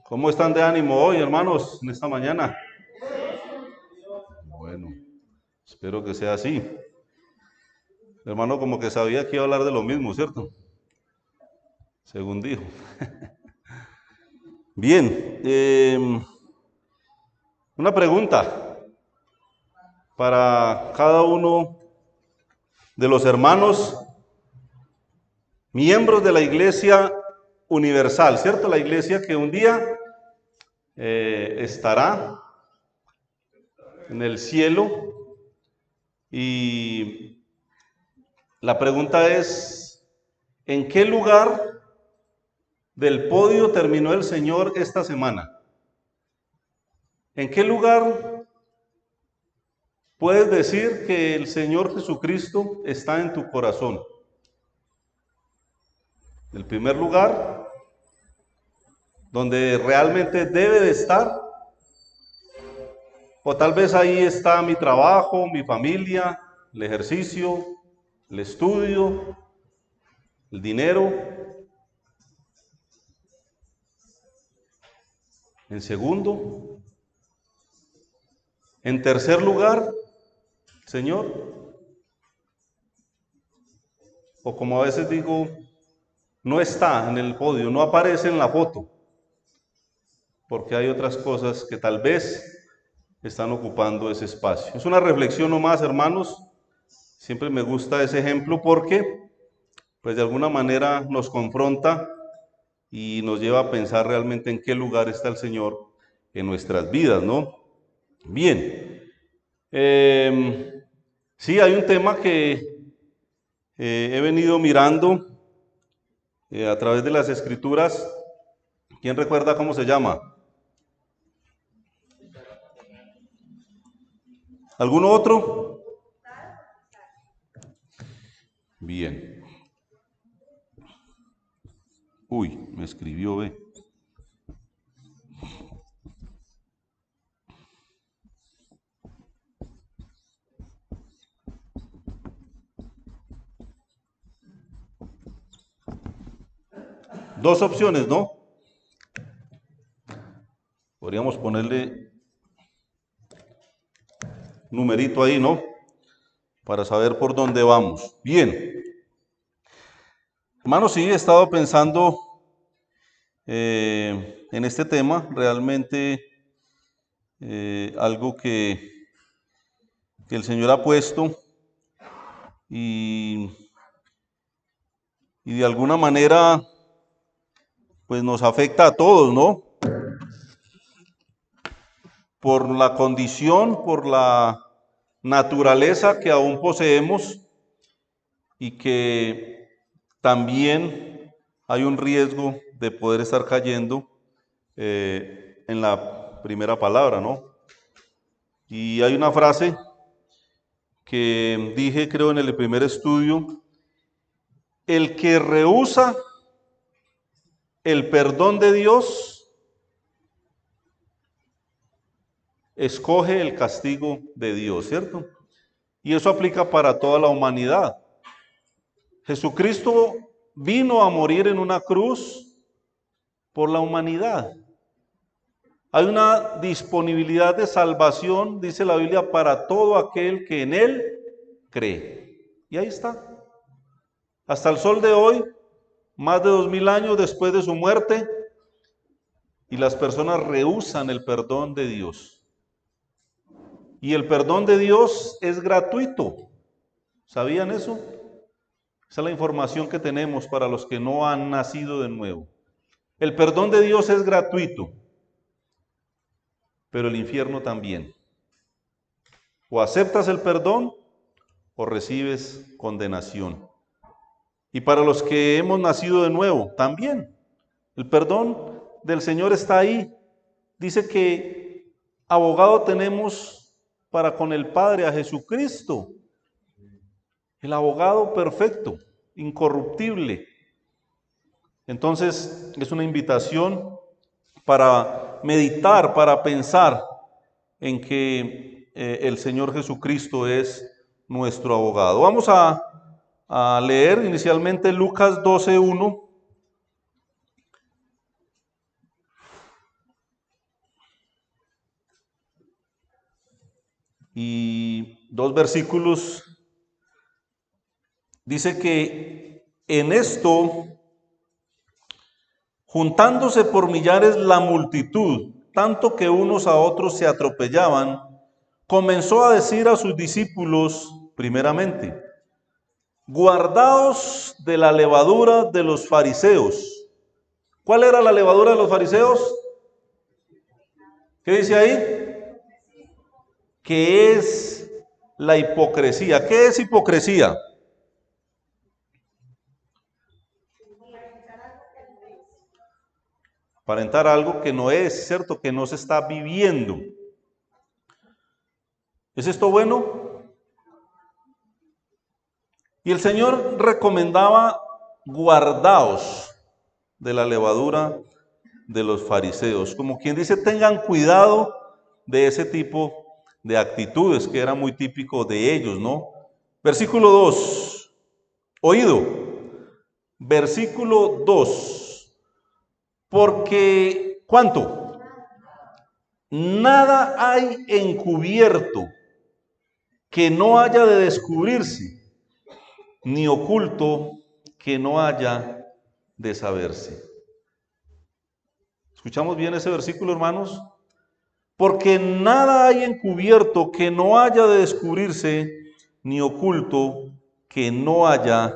¿Cómo están de ánimo hoy, hermanos, en esta mañana? Bueno, espero que sea así. Hermano, como que sabía que iba a hablar de lo mismo, ¿cierto? Según dijo. Bien, una pregunta para cada uno de los hermanos, miembros de la Iglesia Universal, ¿cierto? La iglesia que un día estará en el cielo. Y la pregunta es, ¿en qué lugar del podio terminó el Señor esta semana? ¿En qué lugar puedes decir que el Señor Jesucristo está en tu corazón? ¿El primer lugar donde realmente debe de estar? O tal vez ahí está mi trabajo, mi familia, el ejercicio, el estudio, el dinero. En segundo, en tercer lugar, Señor. O como a veces digo, no está en el podio, no aparece en la foto, porque hay otras cosas que tal vez están ocupando ese espacio. Es una reflexión nomás, hermanos. Siempre me gusta ese ejemplo porque, pues de alguna manera nos confronta y nos lleva a pensar realmente en qué lugar está el Señor en nuestras vidas, ¿no? Bien. Sí, hay un tema que he venido mirando a través de las Escrituras. ¿Quién recuerda cómo se llama? ¿Alguno otro? Bien. Uy, me escribió, ve. Dos opciones, ¿no? Podríamos ponerle numerito ahí, ¿no? Para saber por dónde vamos. Bien. Hermano, sí, he estado pensando en este tema. Realmente algo que el Señor ha puesto y, y de alguna manera pues nos afecta a todos, ¿no? Por la condición, por la naturaleza que aún poseemos y que también hay un riesgo de poder estar cayendo en la primera palabra, ¿no? Y hay una frase que dije, creo, en el primer estudio: el que rehúsa el perdón de Dios escoge el castigo de Dios, ¿cierto? Y eso aplica para toda la humanidad. Jesucristo vino a morir en una cruz por la humanidad. Hay una disponibilidad de salvación, dice la Biblia, para todo aquel que en Él cree. Y ahí está. Hasta el sol de hoy, más de 2000 años después de su muerte, y las personas rehúsan el perdón de Dios. Y el perdón de Dios es gratuito. ¿Sabían eso? Esa es la información que tenemos para los que no han nacido de nuevo. El perdón de Dios es gratuito, pero el infierno también. O aceptas el perdón o recibes condenación. Y para los que hemos nacido de nuevo, también. El perdón del Señor está ahí. Dice que abogado tenemos para con el Padre, a Jesucristo, el abogado perfecto, incorruptible. Entonces es una invitación para meditar, para pensar en que el Señor Jesucristo es nuestro abogado. Vamos a leer inicialmente Lucas 12:1. y 2 versículos, dice que en esto, juntándose por millares la multitud, tanto que unos a otros se atropellaban, comenzó a decir a sus discípulos primeramente: guardaos de la levadura de los fariseos. ¿Cuál era la levadura de los fariseos? ¿Qué dice ahí? Que es la hipocresía. ¿Qué es hipocresía? Aparentar algo que no es, ¿cierto? Que no se está viviendo. ¿Es esto bueno? Y el Señor recomendaba: guardaos de la levadura de los fariseos. Como quien dice, tengan cuidado de ese tipo de actitudes que era muy típico de ellos, ¿no? Versículo 2, oído. Versículo 2, porque ¿cuánto? Nada hay encubierto que no haya de descubrirse, ni oculto que no haya de saberse. ¿Escuchamos bien ese versículo, hermanos? Porque nada hay encubierto que no haya de descubrirse, ni oculto que no haya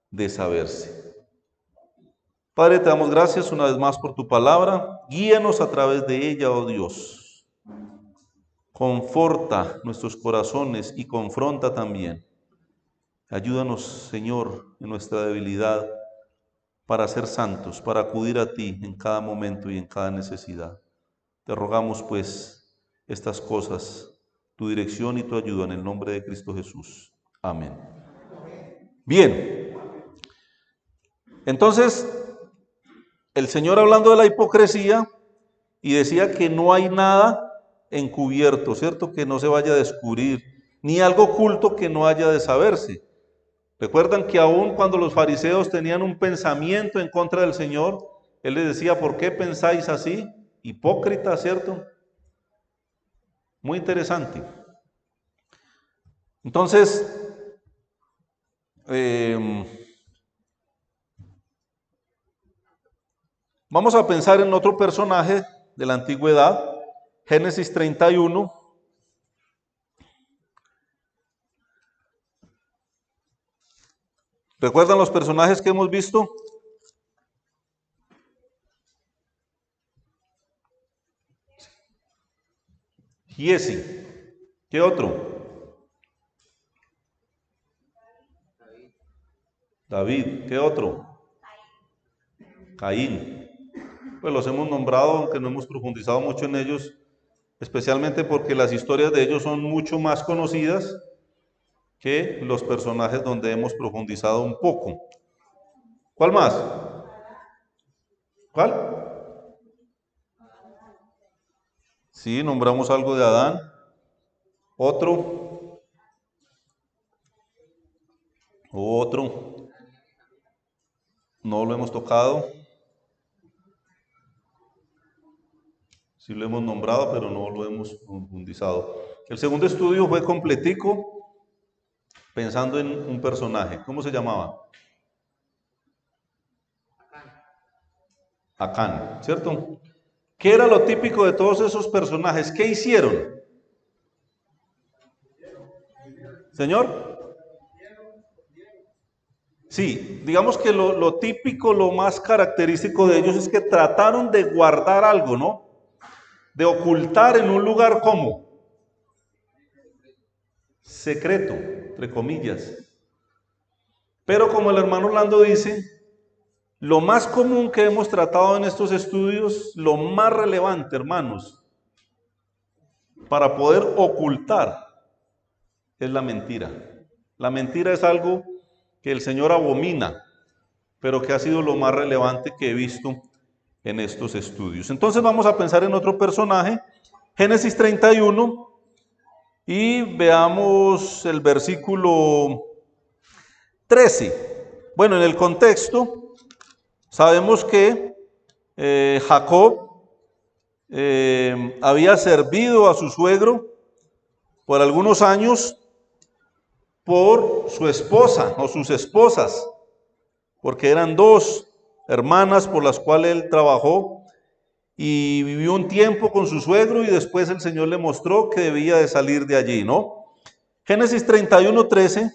de saberse. Padre, te damos gracias una vez más por tu palabra. Guíanos a través de ella, oh Dios. Conforta nuestros corazones y confronta también. Ayúdanos, Señor, en nuestra debilidad para ser santos, para acudir a ti en cada momento y en cada necesidad. Te rogamos, pues, estas cosas, tu dirección y tu ayuda en el nombre de Cristo Jesús. Amén. Bien, entonces, el Señor hablando de la hipocresía y decía que no hay nada encubierto, ¿cierto? Que no se vaya a descubrir, ni algo oculto que no haya de saberse. Recuerdan que aún cuando los fariseos tenían un pensamiento en contra del Señor, Él les decía: ¿por qué pensáis así? Hipócrita, ¿cierto? Muy interesante. Entonces, vamos a pensar en otro personaje de la antigüedad, Génesis 31. ¿Recuerdan los personajes que hemos visto? Giesi. ¿Qué otro? David. ¿Qué otro? Caín. Pues los hemos nombrado, aunque no hemos profundizado mucho en ellos, especialmente porque las historias de ellos son mucho más conocidas que los personajes donde hemos profundizado un poco. ¿Cuál más? ¿Cuál? Sí, nombramos algo de Adán. Otro. Otro. No lo hemos tocado. Sí lo hemos nombrado, pero no lo hemos profundizado. El segundo estudio fue completico, pensando en un personaje. ¿Cómo se llamaba? Acán, ¿cierto? ¿Qué era lo típico de todos esos personajes? ¿Qué hicieron? ¿Señor? Sí, digamos que lo típico, lo más característico de ellos es que trataron de guardar algo, ¿no? De ocultar en un lugar como secreto, entre comillas. Pero como el hermano Orlando dice, lo más común que hemos tratado en estos estudios, lo más relevante, hermanos, para poder ocultar, es la mentira. La mentira es algo que el Señor abomina, pero que ha sido lo más relevante que he visto en estos estudios. Entonces vamos a pensar en otro personaje, Génesis 31, y veamos el versículo 13. Bueno, en el contexto, sabemos que Jacob había servido a su suegro por algunos años por su esposa o sus esposas, porque eran dos hermanas por las cuales él trabajó y vivió un tiempo con su suegro y después el Señor le mostró que debía de salir de allí, ¿no? Génesis 31:13,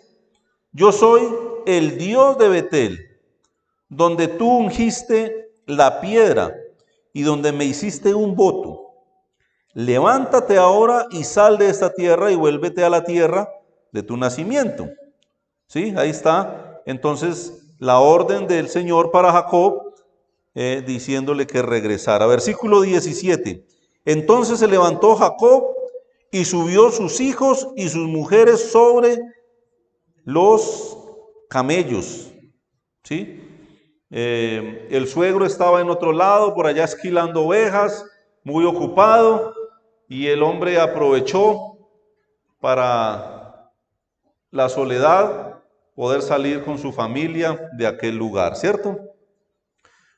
yo soy el Dios de Betel, donde tú ungiste la piedra y donde me hiciste un voto. Levántate ahora y sal de esta tierra y vuélvete a la tierra de tu nacimiento. ¿Sí? Ahí está. Entonces, la orden del Señor para Jacob, diciéndole que regresara. Versículo 17. Entonces se levantó Jacob y subió sus hijos y sus mujeres sobre los camellos. ¿Sí? El suegro estaba en otro lado, por allá esquilando ovejas, muy ocupado, y el hombre aprovechó para la soledad poder salir con su familia de aquel lugar, ¿cierto?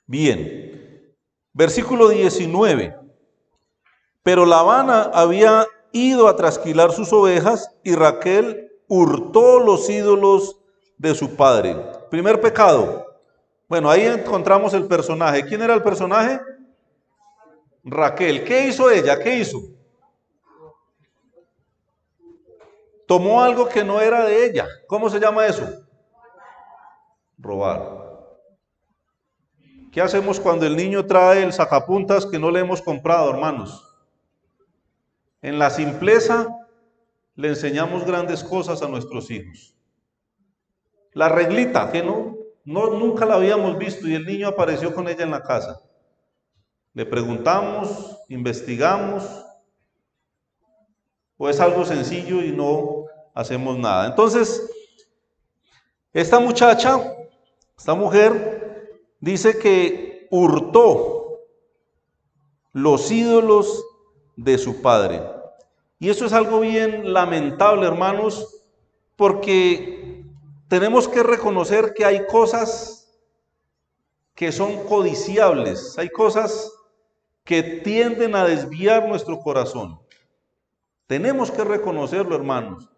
Bien, versículo 19. Pero Labán había ido a trasquilar sus ovejas y Raquel hurtó los ídolos de su padre. Primer pecado. Bueno, ahí encontramos el personaje. ¿Quién era el personaje? Raquel. ¿Qué hizo ella? ¿Qué hizo? Tomó algo que no era de ella. ¿Cómo se llama eso? Robar. ¿Qué hacemos cuando el niño trae el sacapuntas que no le hemos comprado, hermanos? En la simpleza le enseñamos grandes cosas a nuestros hijos. La reglita, que nunca la habíamos visto y el niño apareció con ella en la casa. Le preguntamos, investigamos, o es algo sencillo y no hacemos nada. Entonces, esta mujer, dice que hurtó los ídolos de su padre. Y eso es algo bien lamentable, hermanos, porque tenemos que reconocer que hay cosas que son codiciables, hay cosas que tienden a desviar nuestro corazón. Tenemos que reconocerlo, hermanos.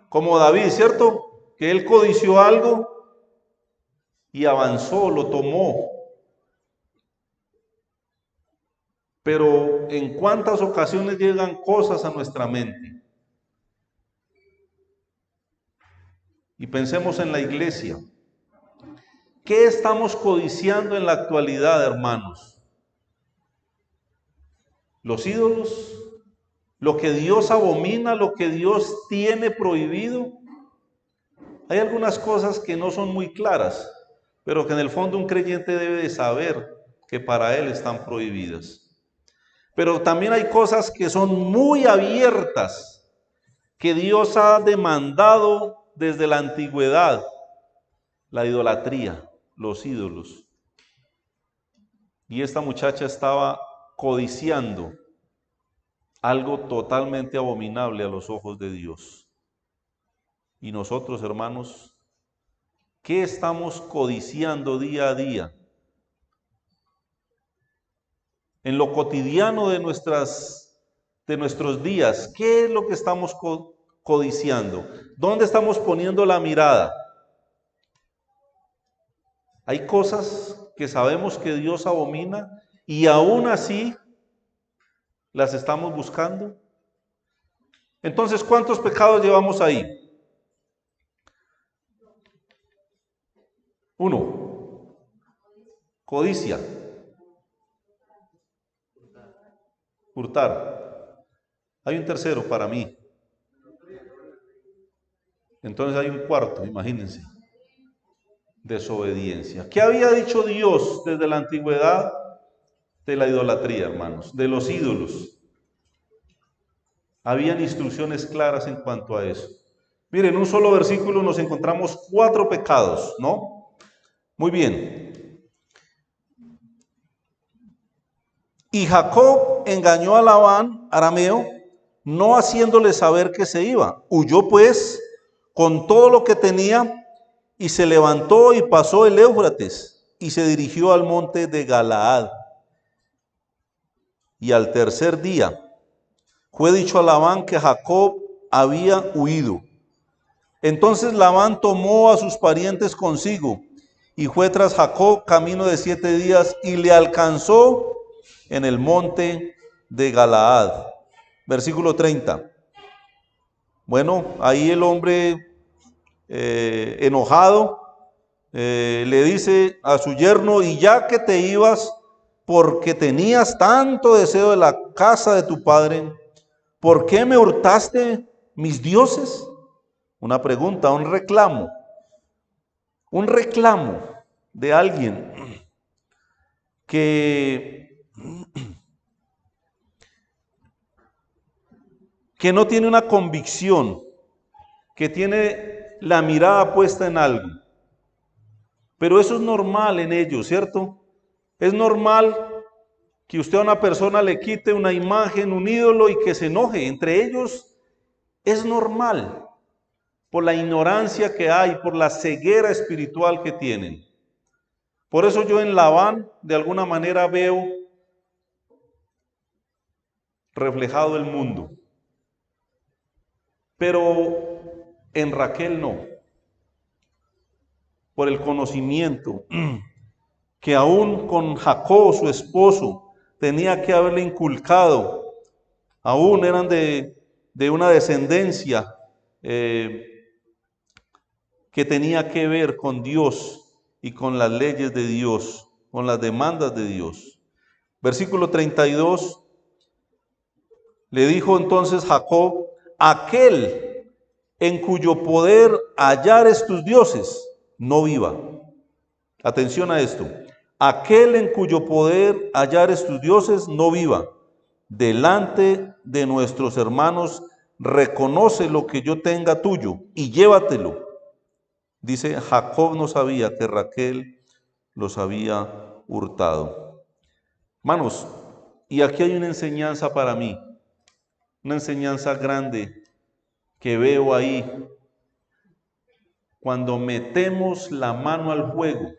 Como David, ¿cierto? Que él codició algo y avanzó, lo tomó. Pero ¿en cuántas ocasiones llegan cosas a nuestra mente? Y pensemos en la iglesia. ¿Qué estamos codiciando en la actualidad, hermanos? ¿Los ídolos? ¿Lo que Dios abomina? ¿Lo que Dios tiene prohibido? Hay algunas cosas que no son muy claras, pero que en el fondo un creyente debe de saber que para él están prohibidas. Pero también hay cosas que son muy abiertas, que Dios ha demandado desde la antigüedad. La idolatría, los ídolos. Y esta muchacha estaba codiciando algo totalmente abominable a los ojos de Dios. Y nosotros, hermanos, ¿qué estamos codiciando día a día? En lo cotidiano de nuestros días, ¿qué es lo que estamos codiciando? ¿Dónde estamos poniendo la mirada? Hay cosas que sabemos que Dios abomina y aún así las estamos buscando. Entonces, ¿cuántos pecados llevamos ahí? 1. Codicia. Hurtar. Hay un tercero para mí. Entonces hay un cuarto, imagínense. Desobediencia. ¿Qué había dicho Dios desde la antigüedad de la idolatría, hermanos? De los ídolos. Habían instrucciones claras en cuanto a eso. Miren, en un solo versículo nos encontramos 4 pecados, ¿no? Muy bien. Y Jacob engañó a Labán, arameo, no haciéndole saber que se iba. Huyó pues con todo lo que tenía y se levantó y pasó el Éufrates y se dirigió al monte de Galaad. Y al tercer día, fue dicho a Labán que Jacob había huido. Entonces Labán tomó a sus parientes consigo y fue tras Jacob camino de 7 días y le alcanzó en el monte de Galaad. Versículo 30. Bueno, ahí el hombre enojado le dice a su yerno: y ya que te ibas porque tenías tanto deseo de la casa de tu padre, ¿por qué me hurtaste mis dioses? Una pregunta, un reclamo de alguien que no tiene una convicción, que tiene la mirada puesta en algo. Pero eso es normal en ellos, ¿cierto? Es normal que usted a una persona le quite una imagen, un ídolo, y que se enoje. Entre ellos es normal, por la ignorancia que hay, por la ceguera espiritual que tienen. Por eso yo en Labán de alguna manera veo reflejado el mundo, pero en Raquel no, por el conocimiento que aún con Jacob, su esposo, tenía que haberle inculcado. Aún eran de una descendencia que tenía que ver con Dios y con las leyes de Dios, con las demandas de Dios. Versículo 32, le dijo entonces Jacob: aquel en cuyo poder hallares tus dioses, no viva. Atención a esto: aquel en cuyo poder hallares tus dioses, no viva. Delante de nuestros hermanos reconoce lo que yo tenga tuyo y llévatelo. Dice, Jacob no sabía que Raquel los había hurtado. Hermanos, y aquí hay una enseñanza para mí, una enseñanza grande que veo ahí. Cuando metemos la mano al fuego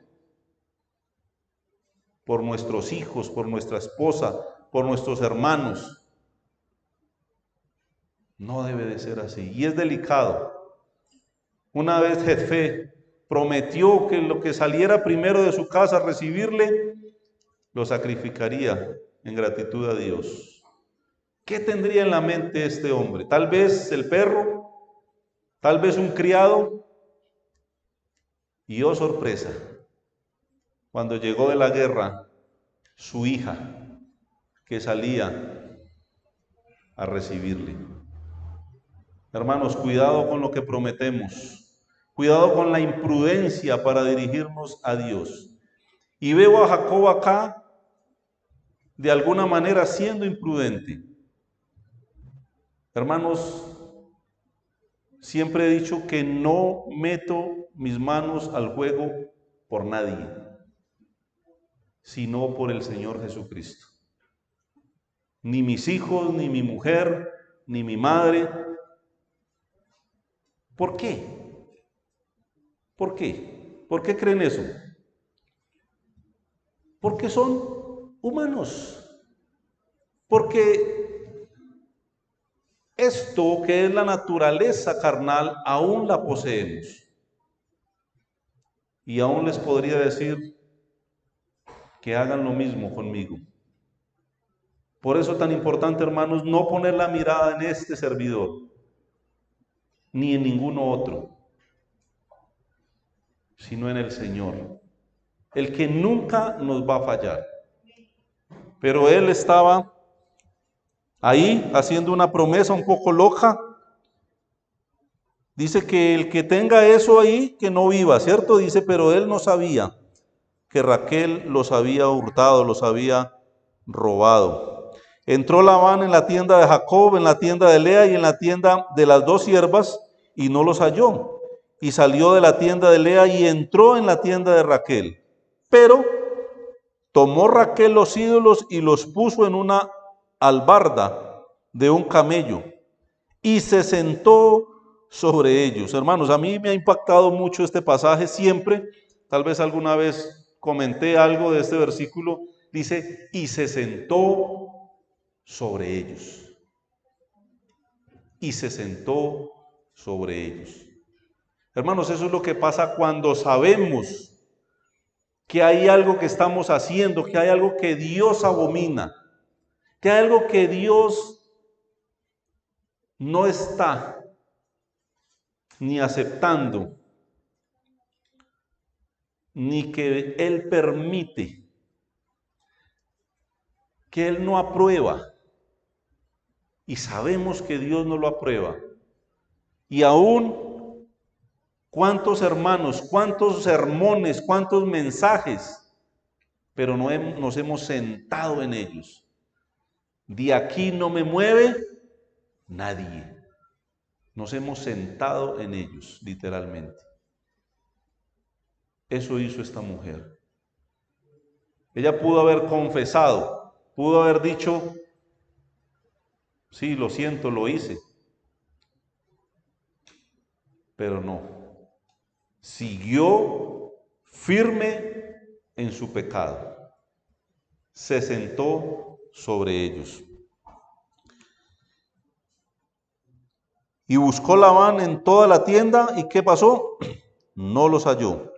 por nuestros hijos, por nuestra esposa, por nuestros hermanos, no debe de ser así. Y es delicado. Una vez Jefté prometió que lo que saliera primero de su casa a recibirle, lo sacrificaría en gratitud a Dios. ¿Qué tendría en la mente este hombre? Tal vez el perro, tal vez un criado. Y oh sorpresa, cuando llegó de la guerra, su hija, que salía a recibirle. Hermanos, cuidado con lo que prometemos, cuidado con la imprudencia para dirigirnos a Dios. Y veo a Jacob acá, de alguna manera, siendo imprudente. Hermanos, siempre he dicho que no meto mis manos al fuego por nadie, sino por el Señor Jesucristo. Ni mis hijos, ni mi mujer, ni mi madre. ¿Por qué? ¿Por qué? ¿Por qué creen eso? Porque son humanos. Porque esto que es la naturaleza carnal, aún la poseemos. Y aún les podría decir que hagan lo mismo conmigo. Por eso tan importante, hermanos, no poner la mirada en este servidor, ni en ninguno otro, sino en el Señor, el que nunca nos va a fallar. Pero él estaba ahí haciendo una promesa un poco loca. Dice que el que tenga eso ahí, que no viva, ¿cierto? Dice, pero él no sabía que Raquel los había hurtado, los había robado. Entró Labán en la tienda de Jacob, en la tienda de Lea y en la tienda de las 2 siervas, y no los halló. Y salió de la tienda de Lea y entró en la tienda de Raquel. Pero tomó Raquel los ídolos y los puso en una albarda de un camello y se sentó sobre ellos. Hermanos, a mí me ha impactado mucho este pasaje siempre. Tal vez alguna vez comenté algo de este versículo. Dice, y se sentó sobre ellos. y se sentó sobre ellos. Hermanos, eso es lo que pasa cuando sabemos que hay algo que estamos haciendo, que hay algo que Dios abomina, que hay algo que Dios no está ni aceptando, ni que Él permite, que Él no aprueba. Y sabemos que Dios no lo aprueba. Y aún, cuántos hermanos, cuántos sermones, cuántos mensajes, pero no nos hemos sentado en ellos. De aquí no me mueve nadie. Nos hemos sentado en ellos, literalmente. Eso hizo esta mujer. Ella pudo haber confesado, pudo haber dicho, sí, lo siento, lo hice. Pero no. Siguió firme en su pecado. Se sentó sobre ellos. Y buscó Labán en toda la tienda, ¿y qué pasó? No los halló.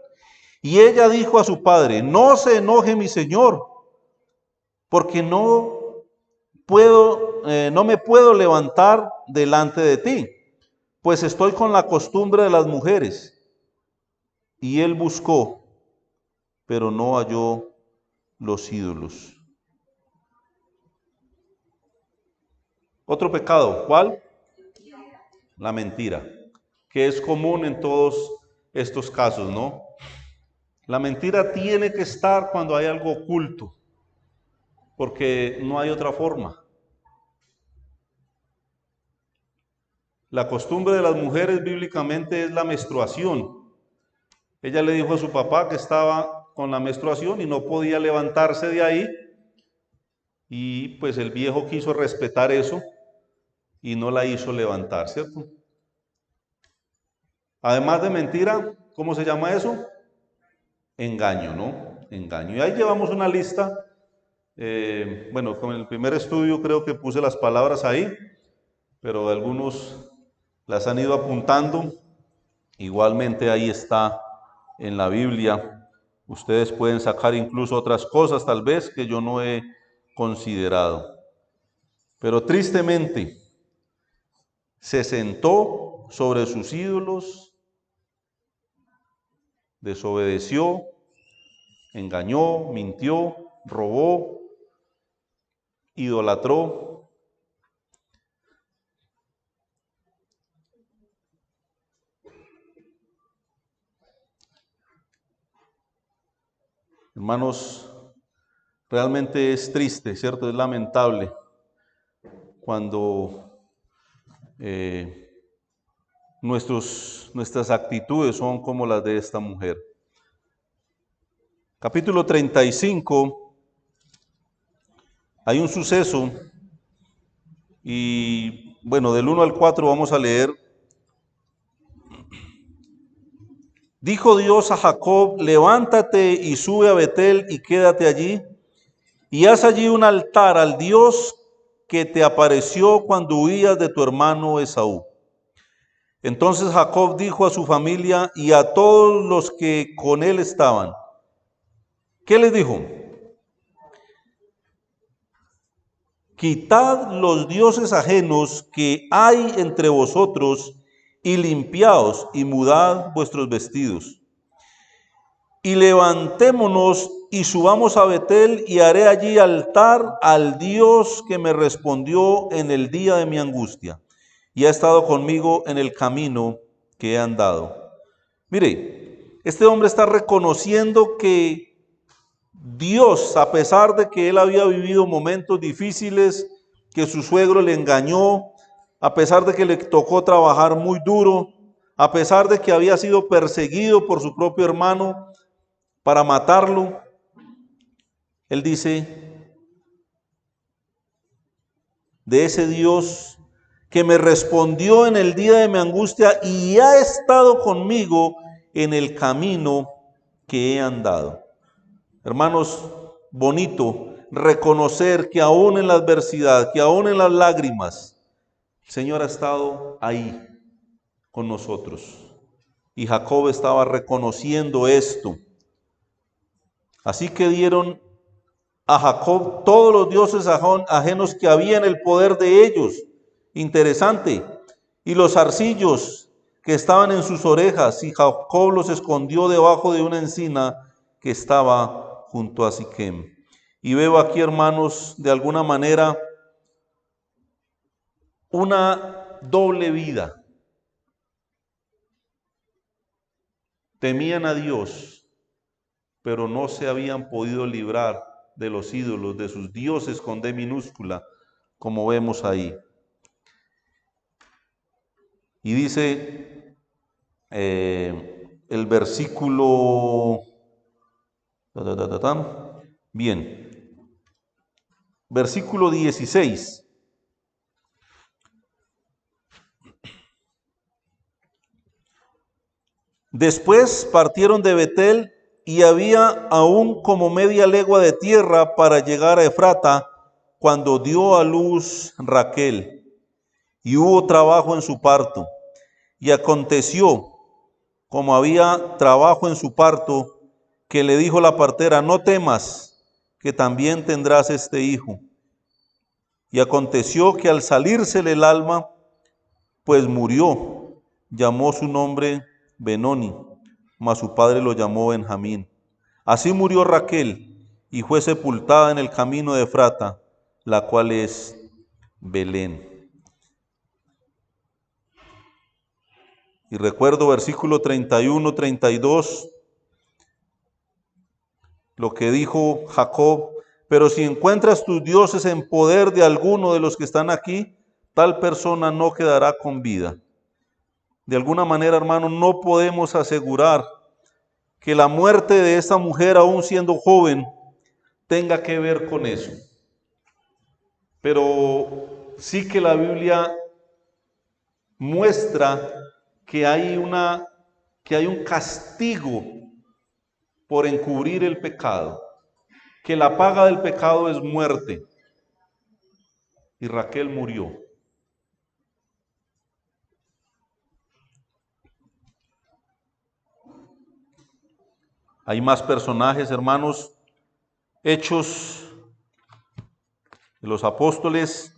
Y ella dijo a su padre, no se enoje mi señor, porque no me puedo levantar delante de ti, pues estoy con la costumbre de las mujeres. Y él buscó, pero no halló los ídolos. Otro pecado, ¿cuál? La mentira, que es común en todos estos casos, ¿no? La mentira tiene que estar cuando hay algo oculto, porque no hay otra forma. La costumbre de las mujeres bíblicamente es la menstruación. Ella le dijo a su papá que estaba con la menstruación y no podía levantarse de ahí, y pues el viejo quiso respetar eso y no la hizo levantar, ¿cierto? Además de mentira, ¿cómo se llama eso? Engaño, ¿no? Engaño. Y ahí llevamos una lista. Bueno, con el primer estudio creo que puse las palabras ahí, pero algunos las han ido apuntando. Igualmente ahí está en la Biblia. Ustedes pueden sacar incluso otras cosas tal vez que yo no he considerado. Pero tristemente se sentó sobre sus ídolos, desobedeció, engañó, mintió, robó, idolatró. Hermanos, realmente es triste, ¿cierto? Es lamentable cuando nuestras actitudes son como las de esta mujer. Capítulo 35, hay un suceso y bueno, del 1 al 4 vamos a leer. Dijo Dios a Jacob, levántate y sube a Betel y quédate allí, y haz allí un altar al Dios que te apareció cuando huías de tu hermano Esaú. Entonces Jacob dijo a su familia y a todos los que con él estaban, ¿qué les dijo? Quitad los dioses ajenos que hay entre vosotros y limpiaos y mudad vuestros vestidos. Y levantémonos y subamos a Betel y haré allí altar al Dios que me respondió en el día de mi angustia y ha estado conmigo en el camino que he andado. Mire, este hombre está reconociendo que Dios, a pesar de que él había vivido momentos difíciles, que su suegro le engañó, a pesar de que le tocó trabajar muy duro, a pesar de que había sido perseguido por su propio hermano para matarlo, él dice, de ese Dios que me respondió en el día de mi angustia y ha estado conmigo en el camino que he andado. Hermanos, bonito reconocer que aún en la adversidad, que aún en las lágrimas, El Señor ha estado ahí con nosotros. Y Jacob estaba reconociendo esto. Así que dieron a Jacob todos los dioses ajenos que había en el poder de ellos. Interesante. Y los zarcillos que estaban en sus orejas, y Jacob los escondió debajo de una encina que estaba junto a Siquem. Y veo aquí, hermanos, de alguna manera una doble vida. Temían a Dios, pero no se habían podido librar de los ídolos, de sus dioses con D minúscula, como vemos ahí. Y dice el versículo, bien, versículo 16. Después partieron de Betel y había aún como media legua de tierra para llegar a Efrata cuando dio a luz Raquel, y hubo trabajo en su parto. Y aconteció, como había trabajo en su parto, que le dijo la partera: no temas, que también tendrás este hijo. Y aconteció que al salírsele el alma, pues murió. Llamó su nombre Benoni, mas su padre lo llamó Benjamín. Así murió Raquel y fue sepultada en el camino de Efrata, la cual es Belén. Y recuerdo versículo 31, 32, lo que dijo Jacob: pero si encuentras tus dioses en poder de alguno de los que están aquí, tal persona no quedará con vida. De alguna manera, hermano, no podemos asegurar que la muerte de esta mujer, aún siendo joven, tenga que ver con eso. Pero sí que la Biblia muestra que hay un castigo por encubrir el pecado, que la paga del pecado es muerte. Y Raquel murió. Hay más personajes, hermanos. Hechos de los Apóstoles.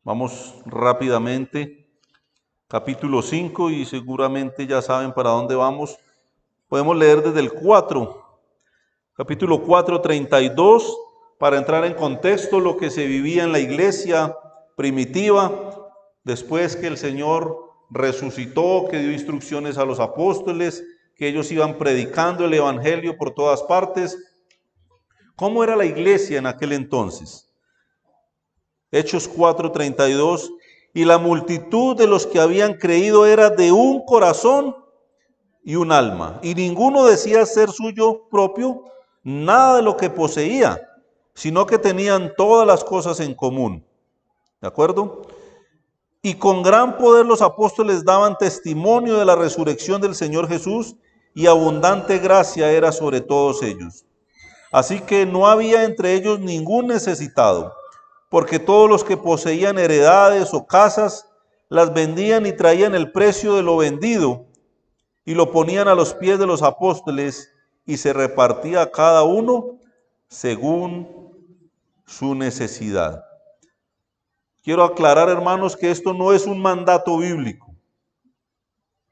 Vamos rápidamente. Capítulo 5, y seguramente ya saben para dónde vamos. Podemos leer desde el 4. Capítulo 4, 32, para entrar en contexto lo que se vivía en la iglesia primitiva, después que el Señor resucitó, que dio instrucciones a los apóstoles, que ellos iban predicando el evangelio por todas partes. ¿Cómo era la iglesia en aquel entonces? Hechos 4, 32, y la multitud de los que habían creído era de un corazón y un alma, y ninguno decía ser suyo propio nada de lo que poseía, sino que tenían todas las cosas en común. ¿De acuerdo? Y con gran poder los apóstoles daban testimonio de la resurrección del Señor Jesús, y abundante gracia era sobre todos ellos. Así que no había entre ellos ningún necesitado, porque todos los que poseían heredades o casas las vendían y traían el precio de lo vendido y lo ponían a los pies de los apóstoles, y se repartía a cada uno según su necesidad. Quiero aclarar, hermanos, que esto no es un mandato bíblico,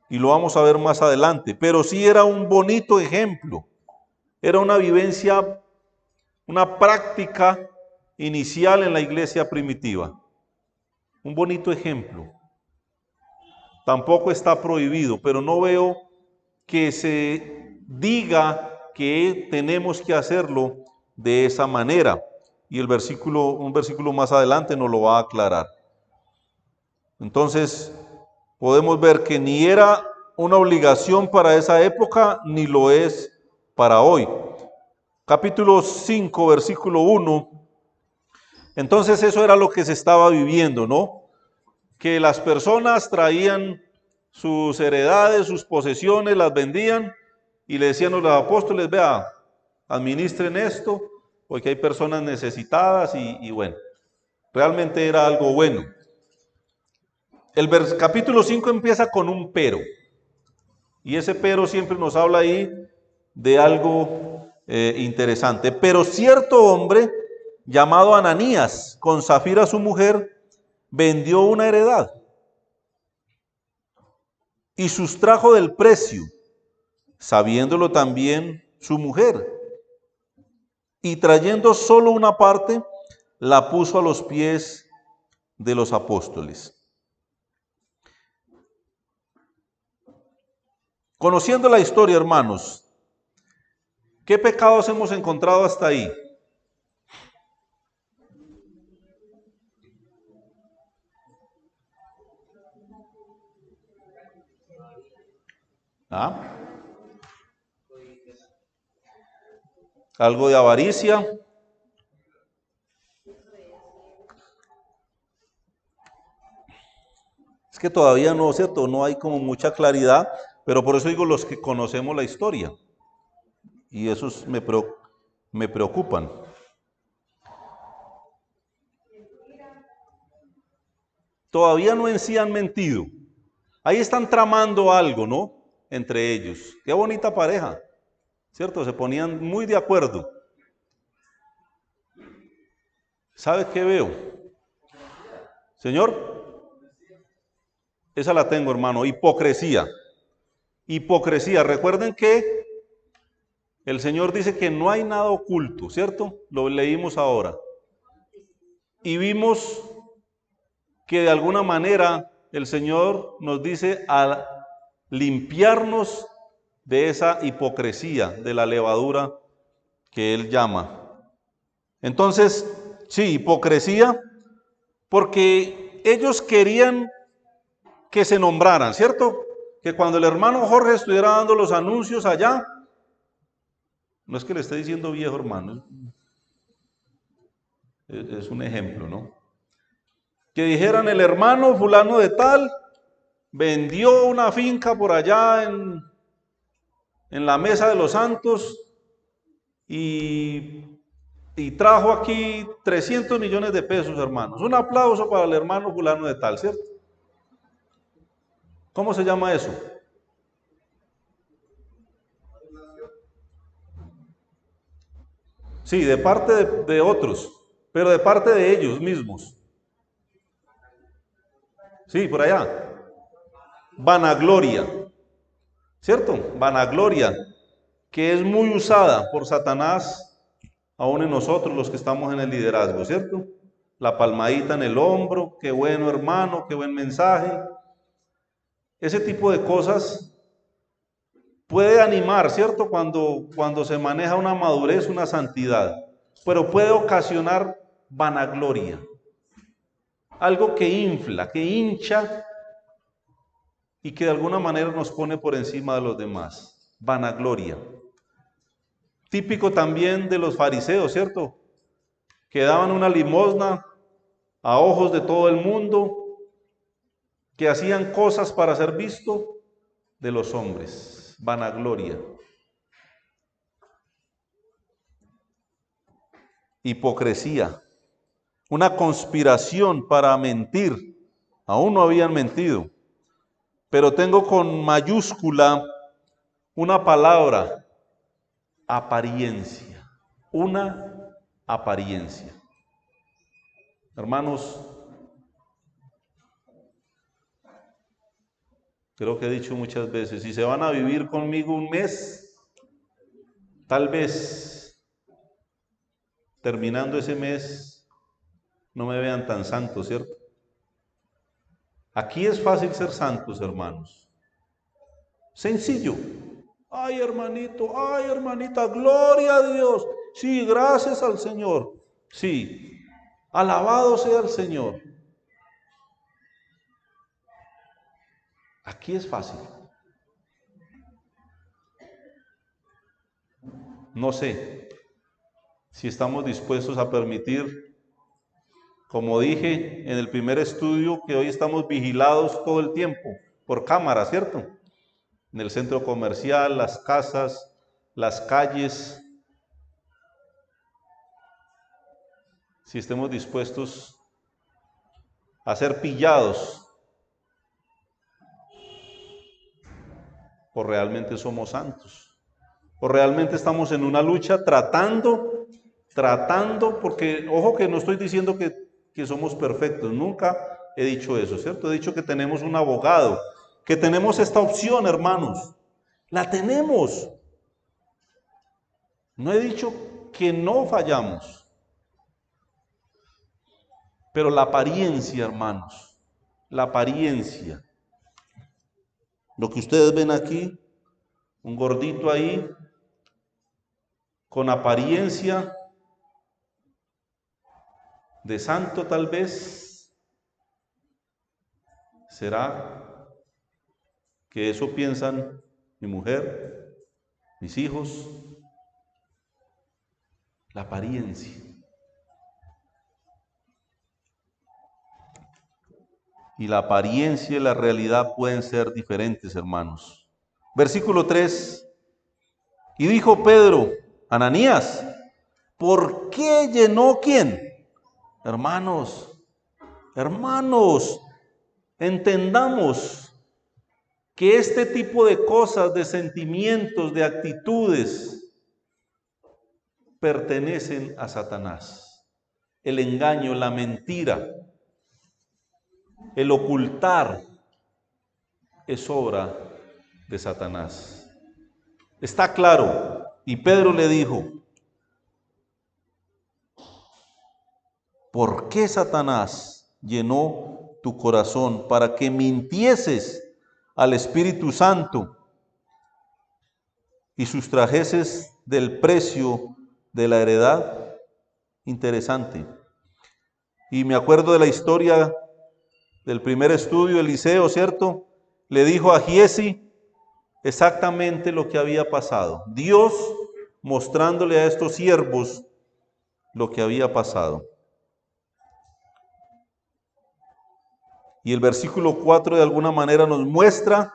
y lo vamos a ver más adelante, pero sí era un bonito ejemplo, era una vivencia, una práctica inicial en la iglesia primitiva. Un bonito ejemplo. Tampoco está prohibido, pero no veo que se diga que tenemos que hacerlo de esa manera. Y un versículo más adelante nos lo va a aclarar. Entonces, podemos ver que ni era una obligación para esa época, ni lo es para hoy. Capítulo 5, versículo 1. Entonces eso era lo que se estaba viviendo, ¿no? Que las personas traían sus heredades, sus posesiones, las vendían y le decían a los apóstoles: vea, administren esto, porque hay personas necesitadas y bueno, realmente era algo bueno. El capítulo 5 empieza con un pero. Y ese pero siempre nos habla ahí de algo interesante. Pero cierto hombre llamado Ananías, con Zafira su mujer, vendió una heredad y sustrajo del precio, sabiéndolo también su mujer. Y trayendo solo una parte, la puso a los pies de los apóstoles. Conociendo la historia, hermanos, ¿qué pecados hemos encontrado hasta ahí? ¿Ah? Algo de avaricia. Es que todavía no, ¿cierto? No hay como mucha claridad, pero por eso digo los que conocemos la historia. Y esos me preocupan. Todavía no en sí han mentido. Ahí están tramando algo, ¿no? Entre ellos. Qué bonita pareja, ¿cierto? Se ponían muy de acuerdo. ¿Sabe qué veo? Señor, esa la tengo, hermano. Hipocresía. Hipocresía. Recuerden que el Señor dice que no hay nada oculto, ¿cierto? Lo leímos ahora. Y vimos que de alguna manera el Señor nos dice a limpiarnos de esa hipocresía, de la levadura que Él llama. Entonces, sí, hipocresía, porque ellos querían que se nombraran, ¿cierto? Que cuando el hermano Jorge estuviera dando los anuncios allá, no es que le esté diciendo viejo hermano, es un ejemplo, ¿no? Que dijeran el hermano fulano de tal vendió una finca por allá en la mesa de los santos y trajo aquí 300 millones de pesos, hermanos. Un aplauso para el hermano fulano de tal, ¿cierto? ¿Cómo se llama eso? Sí, de parte de otros, pero de parte de ellos mismos. Sí, por allá. Vanagloria, ¿cierto? Vanagloria, que es muy usada por Satanás, aún en nosotros los que estamos en el liderazgo, ¿cierto? La palmadita en el hombro, qué bueno hermano, qué buen mensaje. Ese tipo de cosas puede animar, ¿cierto? Cuando se maneja una madurez, una santidad, pero puede ocasionar vanagloria. Algo que infla, que hincha y que de alguna manera nos pone por encima de los demás. Vanagloria. Típico también de los fariseos, ¿cierto? Que daban una limosna a ojos de todo el mundo, que hacían cosas para ser visto de los hombres. Vanagloria. Hipocresía. Una conspiración para mentir. Aún no habían mentido. Pero tengo con mayúscula una palabra, apariencia. Una apariencia. Hermanos, creo que he dicho muchas veces, si se van a vivir conmigo un mes, tal vez terminando ese mes no me vean tan santo, ¿cierto? Aquí es fácil ser santos, hermanos. Sencillo. Ay, hermanito, ay, hermanita, gloria a Dios. Sí, gracias al Señor. Sí, alabado sea el Señor. Aquí es fácil. No sé si estamos dispuestos a permitir, como dije en el primer estudio, que hoy estamos vigilados todo el tiempo por cámara, ¿cierto? En el centro comercial, las casas, las calles. Si estemos dispuestos a ser pillados, o realmente somos santos, o realmente estamos en una lucha tratando, porque ojo que no estoy diciendo que somos perfectos, nunca he dicho eso, ¿cierto? He dicho que tenemos un abogado, que tenemos esta opción, hermanos, la tenemos. No he dicho que no fallamos, pero la apariencia, hermanos, la apariencia, lo que ustedes ven aquí, un gordito ahí, con apariencia de santo tal vez, ¿será que eso piensan mi mujer, mis hijos? La apariencia. Y la apariencia y la realidad pueden ser diferentes, hermanos. Versículo 3. Y dijo Pedro, Ananías, ¿por qué llenó quién? Hermanos, entendamos que este tipo de cosas, de sentimientos, de actitudes, pertenecen a Satanás. El engaño, la mentira, el ocultar es obra de Satanás. Está claro. Y Pedro le dijo, ¿por qué Satanás llenó tu corazón para que mintieses al Espíritu Santo y sustrajeses del precio de la heredad? Interesante. Y me acuerdo de la historia del primer estudio, Eliseo, ¿cierto? Le dijo a Giesi exactamente lo que había pasado. Dios mostrándole a estos siervos lo que había pasado. Y el versículo 4 de alguna manera nos muestra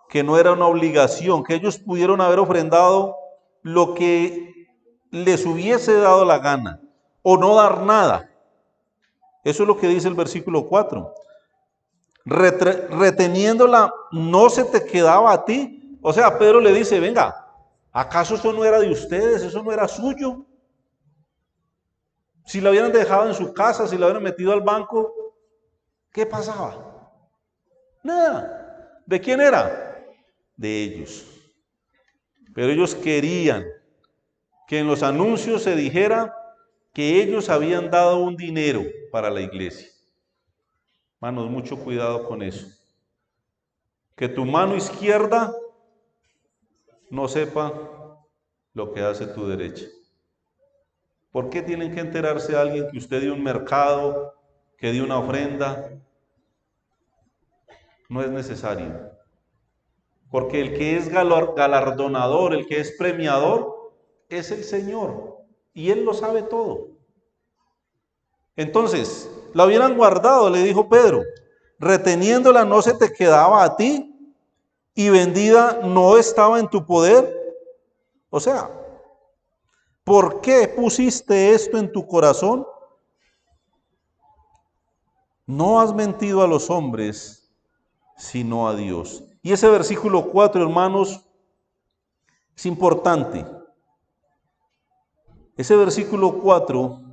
que no era una obligación, que ellos pudieron haber ofrendado lo que les hubiese dado la gana, o no dar nada. Eso es lo que dice el versículo 4. Reteniéndola, no se te quedaba a ti. O sea, Pedro le dice, venga, ¿acaso eso no era de ustedes? ¿Eso no era suyo? Si la hubieran dejado en su casa, si la hubieran metido al banco, ¿qué pasaba? Nada. ¿De quién era? De ellos. Pero ellos querían que en los anuncios se dijera que ellos habían dado un dinero para la iglesia. Hermanos, mucho cuidado con eso. Que tu mano izquierda no sepa lo que hace tu derecha. ¿Por qué tienen que enterarse a alguien que usted dio un mercado, que dio una ofrenda? No es necesario. Porque el que es galardonador, el que es premiador, es el Señor. Y Él lo sabe todo. Entonces, la hubieran guardado, le dijo Pedro. Reteniéndola no se te quedaba a ti y vendida no estaba en tu poder. O sea, ¿por qué pusiste esto en tu corazón? No has mentido a los hombres, sino a Dios. Y ese versículo 4, hermanos, es importante. Ese versículo 4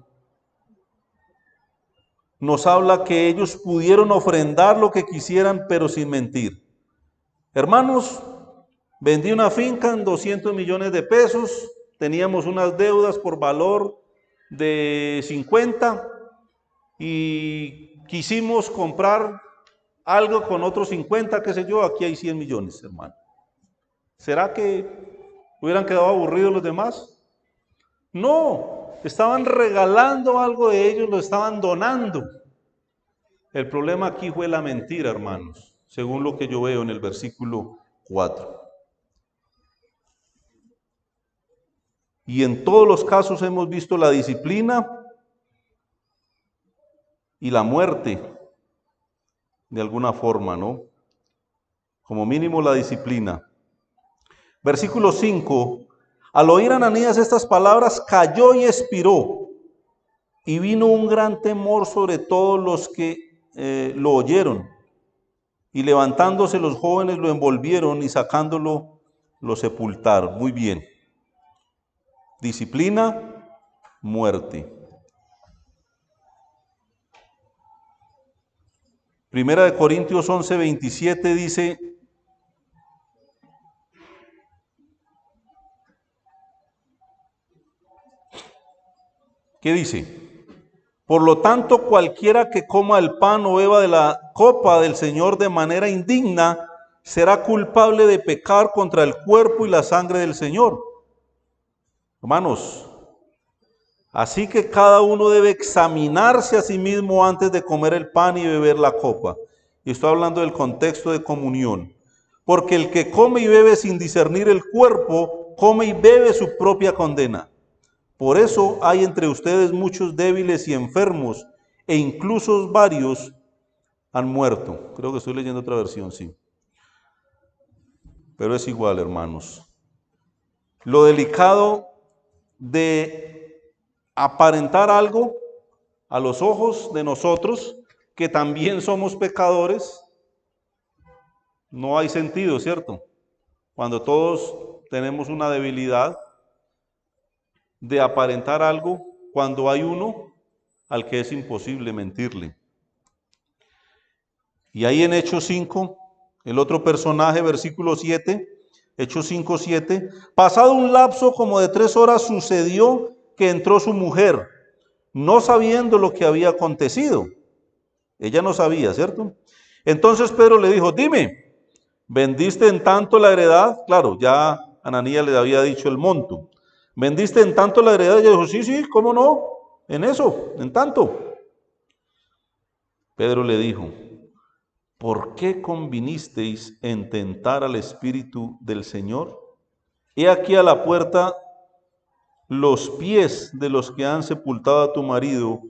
nos habla que ellos pudieron ofrendar lo que quisieran, pero sin mentir. Hermanos, vendí una finca en 200 millones de pesos, teníamos unas deudas por valor de 50 y quisimos comprar algo con otros 50, qué sé yo, aquí hay 100 millones, hermano. ¿Será que hubieran quedado aburridos los demás? No, estaban regalando algo de ellos, lo estaban donando. El problema aquí fue la mentira, hermanos, según lo que yo veo en el versículo 4. Y en todos los casos hemos visto la disciplina y la muerte, de alguna forma, ¿no? Como mínimo la disciplina. Versículo 5. Al oír Ananías estas palabras, cayó y expiró. Y vino un gran temor sobre todos los que lo oyeron. Y levantándose los jóvenes lo envolvieron y sacándolo lo sepultaron. Muy bien. Disciplina, muerte. Primera de Corintios 11:27 dice: ¿qué dice? Por lo tanto, cualquiera que coma el pan o beba de la copa del Señor de manera indigna, será culpable de pecar contra el cuerpo y la sangre del Señor. Hermanos, así que cada uno debe examinarse a sí mismo antes de comer el pan y beber la copa. Y estoy hablando del contexto de comunión. Porque el que come y bebe sin discernir el cuerpo, come y bebe su propia condena. Por eso hay entre ustedes muchos débiles y enfermos, e incluso varios han muerto. Creo que estoy leyendo otra versión, sí. Pero es igual, hermanos. Lo delicado de aparentar algo a los ojos de nosotros, que también somos pecadores, no hay sentido, ¿cierto? Cuando todos tenemos una debilidad, de aparentar algo cuando hay uno al que es imposible mentirle. Y ahí en Hechos 5, el otro personaje, versículo 7, Hechos 5:7, pasado un lapso como de 3 horas sucedió que entró su mujer, no sabiendo lo que había acontecido. Ella no sabía, ¿cierto? Entonces Pedro le dijo: dime, ¿vendiste en tanto la heredad? Claro, ya Ananías le había dicho el monto. ¿Vendiste en tanto la heredad? Y ella dijo: sí, sí, ¿cómo no? En eso, en tanto. Pedro le dijo: ¿por qué convinisteis en tentar al Espíritu del Señor? He aquí a la puerta los pies de los que han sepultado a tu marido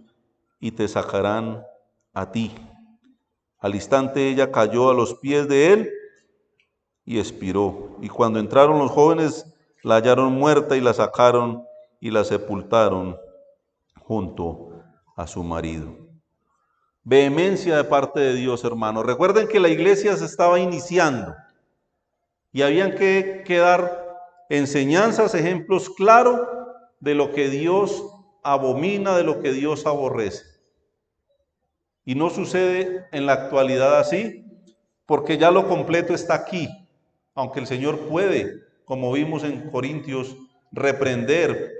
y te sacarán a ti. Al instante ella cayó a los pies de él y expiró. Y cuando entraron los jóvenes, la hallaron muerta y la sacaron y la sepultaron junto a su marido. Vehemencia de parte de Dios, hermanos. Recuerden que la iglesia se estaba iniciando y habían que dar enseñanzas, ejemplos claros de lo que Dios abomina, de lo que Dios aborrece. Y no sucede en la actualidad así, porque ya lo completo está aquí. Aunque el Señor puede, como vimos en Corintios, reprender,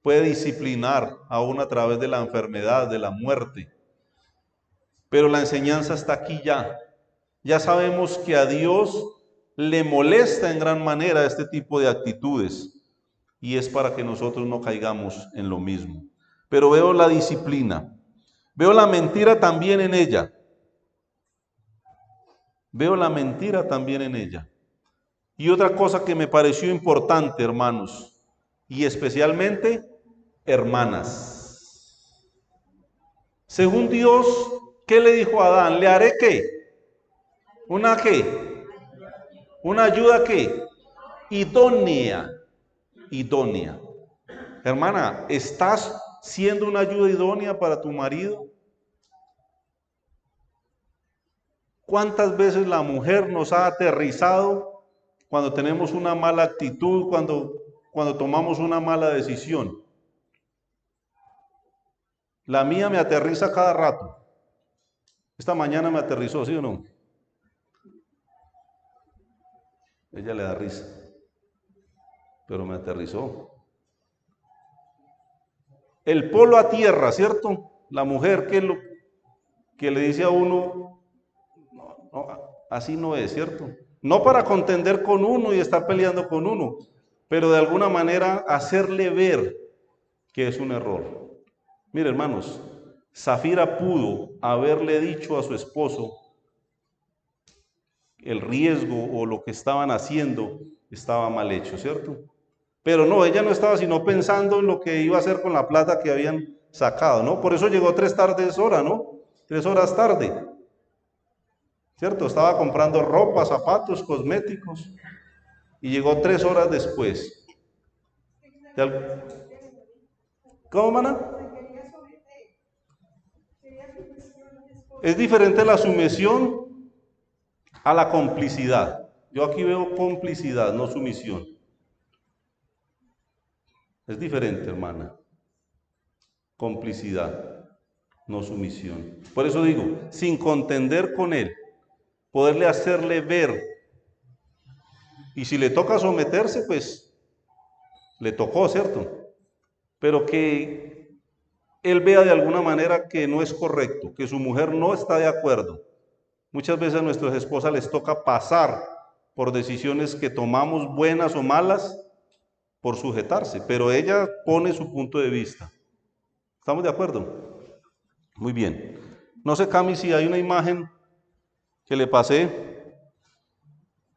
puede disciplinar aún a través de la enfermedad, de la muerte. Pero la enseñanza está aquí ya. Ya sabemos que a Dios le molesta en gran manera este tipo de actitudes, y es para que nosotros no caigamos en lo mismo. Pero veo la disciplina, veo la mentira también en ella. Veo la mentira también en ella. Y otra cosa que me pareció importante, hermanos, y especialmente hermanas. Según Dios, ¿qué le dijo a Adán? ¿Le haré qué? ¿Una qué? ¿Una ayuda qué? Idónea. Idónea. Hermana, ¿estás siendo una ayuda idónea para tu marido? ¿Cuántas veces la mujer nos ha aterrizado cuando tenemos una mala actitud, cuando tomamos una mala decisión? La mía me aterriza cada rato. Esta mañana me aterrizó, ¿sí o no? Ella le da risa, pero me aterrizó. El polo a tierra, ¿cierto? La mujer que le dice a uno: no, así no es, ¿cierto? No para contender con uno y estar peleando con uno, pero de alguna manera hacerle ver que es un error. Mire, hermanos, Zafira pudo haberle dicho a su esposo el riesgo o lo que estaban haciendo estaba mal hecho, ¿cierto? Pero no, ella no estaba sino pensando en lo que iba a hacer con la plata que habían sacado, ¿no? Por eso llegó 3 horas, ¿no? 3 horas tarde, ¿cierto? Estaba comprando ropa, zapatos, cosméticos y llegó 3 horas después. ¿Cómo, mana? Es diferente la sumisión a la complicidad. Yo aquí veo complicidad, no sumisión. Es diferente, hermana. Complicidad, no sumisión. Por eso digo, sin contender con él, poderle hacerle ver. Y si le toca someterse, pues le tocó, ¿cierto? Pero que él vea de alguna manera que no es correcto, que su mujer no está de acuerdo. Muchas veces a nuestras esposas les toca pasar por decisiones que tomamos buenas o malas por sujetarse, pero ella pone su punto de vista. ¿Estamos de acuerdo? Muy bien. No sé, Cami, si hay una imagen que le pasé.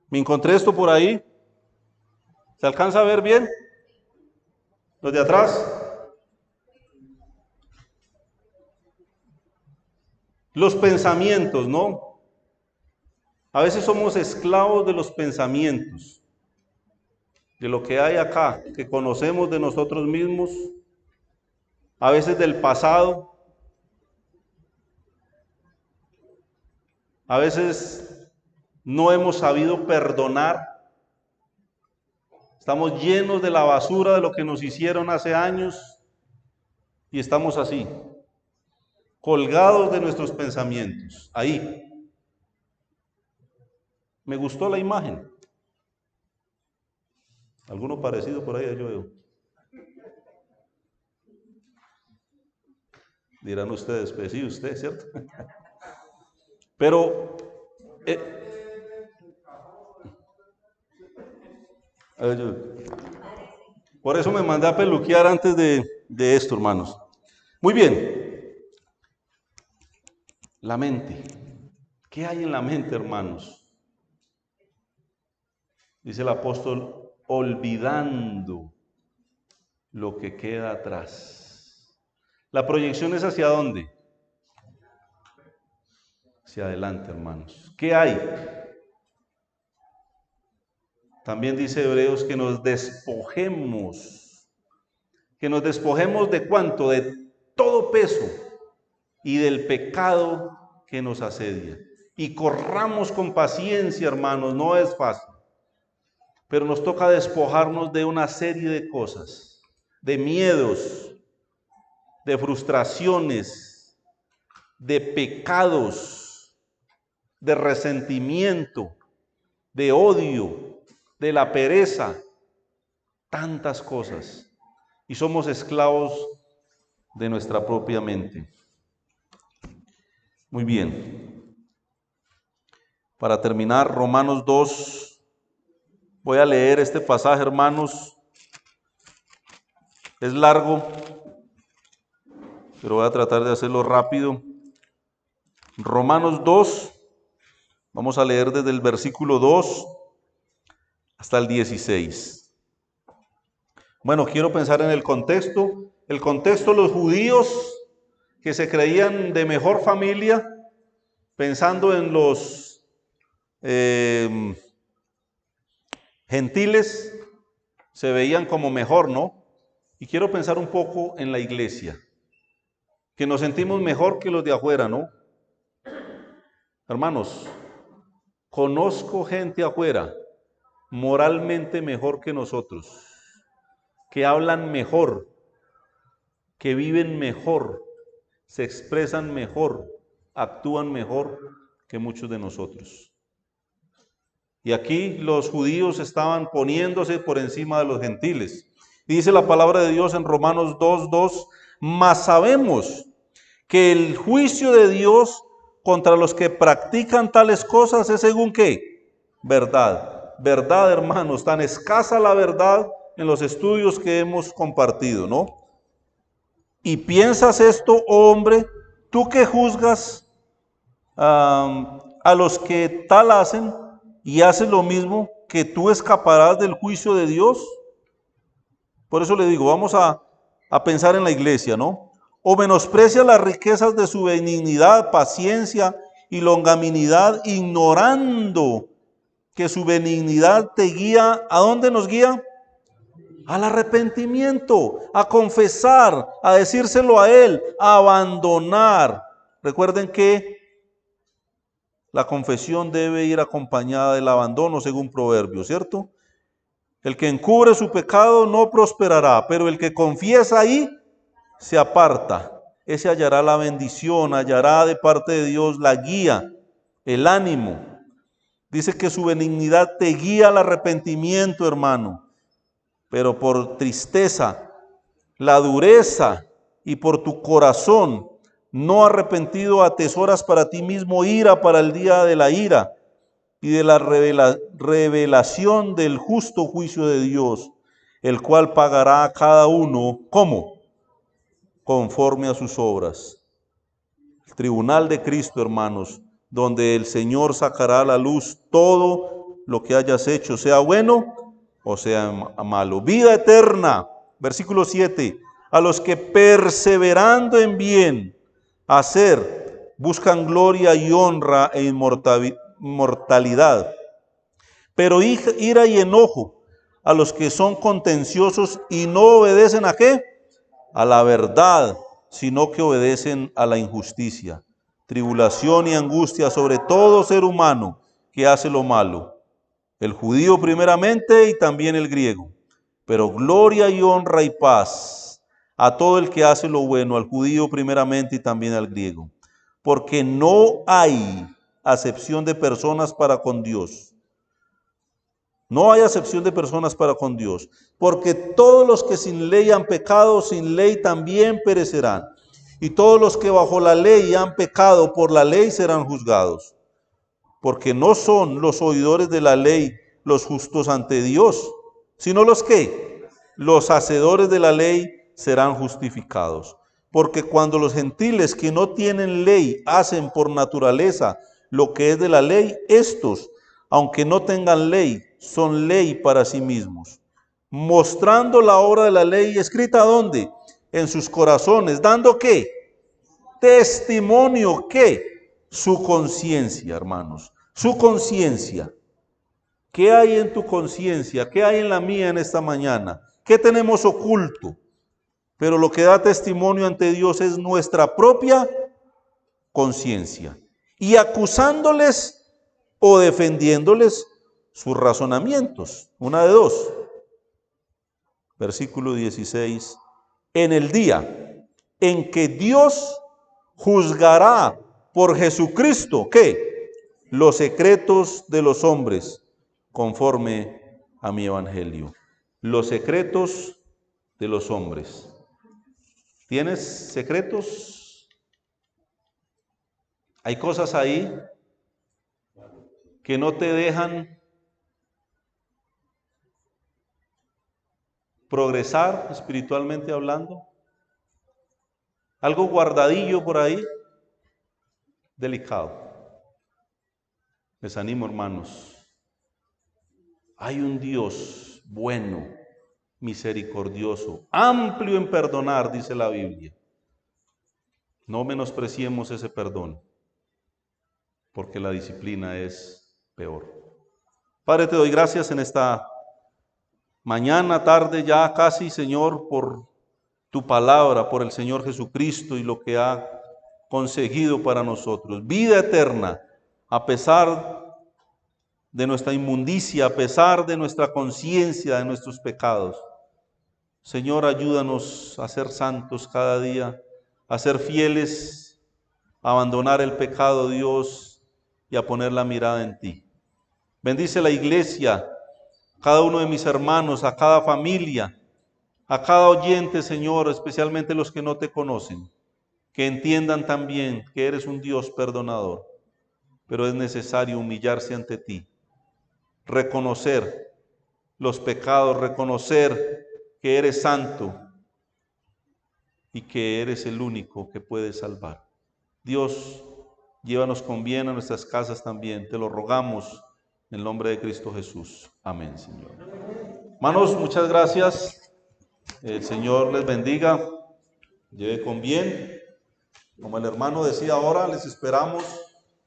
Me encontré esto por ahí. ¿Se alcanza a ver bien? Los de atrás. Los pensamientos, ¿no? A veces somos esclavos de los pensamientos, de lo que hay acá, que conocemos de nosotros mismos, a veces del pasado, a veces no hemos sabido perdonar, estamos llenos de la basura de lo que nos hicieron hace años y estamos así, colgados de nuestros pensamientos, ahí. Me gustó la imagen. ¿Alguno parecido por ahí yo veo? Dirán ustedes, pues sí, usted, ¿cierto? Pero, por eso me mandé a peluquear antes de esto, hermanos. Muy bien. La mente. ¿Qué hay en la mente, hermanos? Dice el apóstol, olvidando lo que queda atrás. La proyección es ¿hacia dónde? Hacia adelante, hermanos. ¿Qué hay? También dice Hebreos que nos despojemos. Que nos despojemos de ¿cuánto? De todo peso y del pecado que nos asedia. Y corramos con paciencia, hermanos, no es fácil. Pero nos toca despojarnos de una serie de cosas, de miedos, de frustraciones, de pecados, de resentimiento, de odio, de la pereza, tantas cosas. Y somos esclavos de nuestra propia mente. Muy bien. Para terminar, Romanos 2. Voy a leer este pasaje, hermanos. Es largo, pero voy a tratar de hacerlo rápido. Romanos 2, vamos a leer desde el versículo 2 hasta el 16. Bueno, quiero pensar en el contexto. El contexto, los judíos que se creían de mejor familia, pensando en los gentiles, se veían como mejor, ¿no? Y quiero pensar un poco en la iglesia, que nos sentimos mejor que los de afuera, ¿no? Hermanos, conozco gente afuera moralmente mejor que nosotros, que hablan mejor, que viven mejor, se expresan mejor, actúan mejor que muchos de nosotros. Y aquí los judíos estaban poniéndose por encima de los gentiles. Dice la palabra de Dios en Romanos 2:2, mas sabemos que el juicio de Dios contra los que practican tales cosas es según ¿qué? Verdad. Verdad, hermanos, tan escasa la verdad en los estudios que hemos compartido, ¿no? Y piensas esto, oh hombre, tú que juzgas a los que tal hacen y haces lo mismo, que tú escaparás del juicio de Dios. Por eso le digo, vamos a pensar en la iglesia, ¿no? O menosprecia las riquezas de su benignidad, paciencia y longanimidad, ignorando que su benignidad te guía. ¿A dónde nos guía? Al arrepentimiento, a confesar, a decírselo a Él, a abandonar. Recuerden que la confesión debe ir acompañada del abandono, según Proverbios, ¿cierto? El que encubre su pecado no prosperará, pero el que confiesa ahí se aparta. Ese hallará la bendición, hallará de parte de Dios la guía, el ánimo. Dice que su benignidad te guía al arrepentimiento, hermano, pero por tristeza, la dureza y por tu corazón no arrepentido atesoras para ti mismo ira para el día de la ira y de la revelación del justo juicio de Dios, el cual pagará a cada uno, ¿cómo? Conforme a sus obras. El tribunal de Cristo, hermanos, donde el Señor sacará a la luz todo lo que hayas hecho, sea bueno o sea malo. Vida eterna, versículo 7, a los que perseverando en bien hacer, buscan gloria y honra e inmortalidad. Pero ira y enojo a los que son contenciosos y no obedecen ¿a qué? A la verdad, sino que obedecen a la injusticia. Tribulación y angustia sobre todo ser humano que hace lo malo. El judío primeramente y también el griego. Pero gloria y honra y paz a todo el que hace lo bueno, al judío primeramente y también al griego. Porque no hay acepción de personas para con Dios. No hay acepción de personas para con Dios, porque todos los que sin ley han pecado, sin ley también perecerán. Y todos los que bajo la ley han pecado, por la ley serán juzgados. Porque no son los oidores de la ley los justos ante Dios, sino los que, los hacedores de la ley serán justificados. Porque cuando los gentiles que no tienen ley hacen por naturaleza lo que es de la ley, estos, aunque no tengan ley, son ley para sí mismos, mostrando la obra de la ley escrita ¿dónde? En sus corazones, dando ¿qué? Testimonio ¿qué? Su conciencia, hermanos, su conciencia. ¿Qué hay en tu conciencia? ¿Qué hay en la mía en esta mañana? ¿Qué tenemos oculto? Pero lo que da testimonio ante Dios es nuestra propia conciencia. Y acusándoles o defendiéndoles sus razonamientos. Una de dos. Versículo 16. En el día en que Dios juzgará por Jesucristo, ¿qué? Los secretos de los hombres, conforme a mi evangelio. Los secretos de los hombres. ¿Tienes secretos? Hay cosas ahí que no te dejan progresar espiritualmente hablando. Algo guardadillo por ahí, delicado. Les animo, hermanos. Hay un Dios bueno, misericordioso, amplio en perdonar, dice la Biblia. No menospreciemos ese perdón, porque la disciplina es peor. Padre, te doy gracias en esta mañana, tarde ya casi, Señor, por tu palabra, por el Señor Jesucristo y lo que ha conseguido para nosotros. Vida eterna, a pesar de nuestra inmundicia, a pesar de nuestra conciencia, de nuestros pecados. Señor, ayúdanos a ser santos cada día, a ser fieles, a abandonar el pecado, Dios, y a poner la mirada en ti. Bendice la iglesia, a cada uno de mis hermanos, a cada familia, a cada oyente, Señor, especialmente los que no te conocen, que entiendan también que eres un Dios perdonador, pero es necesario humillarse ante ti, reconocer los pecados, reconocer que eres santo y que eres el único que puede salvar. Dios, llévanos con bien a nuestras casas también, te lo rogamos en el nombre de Cristo Jesús. Amén, Señor. Hermanos, muchas gracias. El Señor les bendiga. Lleve con bien. Como el hermano decía ahora, les esperamos